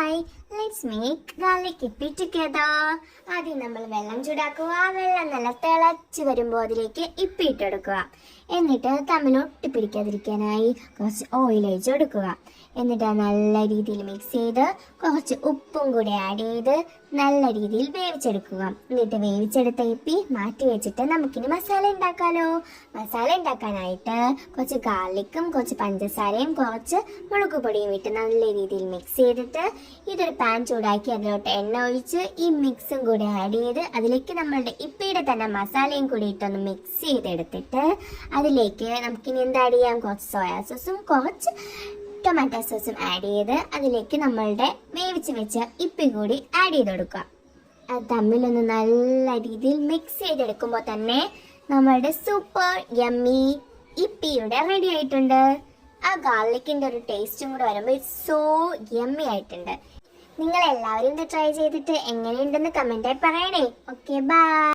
Hi, let's make garlic ഇപ്പി together. ആദ്യം നമ്മൾ വെള്ളം ചൂടാക്കുക. വെള്ളം നല്ല തിളച്ച് വരുമ്പോൾ അതിലേക്ക് ഇപ്പി ഇട്ടെടുക്കുക. എന്നിട്ട് തമ്മിൽ ഒട്ടിപ്പിടിക്കാതിരിക്കാനായി കുറച്ച് ഓയിൽ ഒഴിച്ച് കൊടുക്കുക. എന്നിട്ട് നല്ല രീതിയിൽ മിക്സ് ചെയ്ത് കുറച്ച് ഉപ്പും കൂടി ആഡ് ചെയ്ത് നല്ല രീതിയിൽ വേവിച്ചെടുക്കുക. എന്നിട്ട് വേവിച്ചെടുത്ത ഇപ്പി മാറ്റി വെച്ചിട്ട് നമുക്കിനി മസാല ഉണ്ടാക്കാമല്ലോ. മസാല ഉണ്ടാക്കാനായിട്ട് കുറച്ച് ഗാർലിക്കും കുറച്ച് പഞ്ചസാരയും കുറച്ച് മുളക് പൊടിയും ഇട്ട് നല്ല രീതിയിൽ മിക്സ് ചെയ്തിട്ട് ഇതൊരു പാൻ ചൂടാക്കി അതിലോട്ട് എണ്ണ ഒഴിച്ച് ഈ മിക്സും കൂടി ആഡ് ചെയ്ത് അതിലേക്ക് നമ്മളുടെ ഇപ്പിയുടെ തന്നെ മസാലയും കൂടി ഇട്ടൊന്ന് മിക്സ് ചെയ്തെടുത്തിട്ട് അതിലേക്ക് നമുക്കിനി എന്ത് ആഡ് ചെയ്യാം? കുറച്ച് സോയാ സോസും കുറച്ച് ടൊമാറ്റോ സോസും ആഡ് ചെയ്ത് അതിലേക്ക് നമ്മളുടെ വേവിച്ച് വെച്ച ഇപ്പി കൂടി ആഡ് ചെയ്ത് കൊടുക്കുക. അത് തമ്മിലൊന്ന് നല്ല രീതിയിൽ മിക്സ് ചെയ്തെടുക്കുമ്പോൾ തന്നെ നമ്മളുടെ സൂപ്പർ യമ്മി ഇപ്പിയുടെ റെഡി ആയിട്ടുണ്ട്. ആ ഗാർലിക്കിന്റെ ഒരു ടേസ്റ്റും കൂടെ വരുമ്പോൾ സോ യമ്മി ആയിട്ടുണ്ട്. നിങ്ങൾ എല്ലാവരും ഇത് ട്രൈ ചെയ്തിട്ട് എങ്ങനെയുണ്ടെന്ന് കമന്റായി പറയണേ. Okay, by.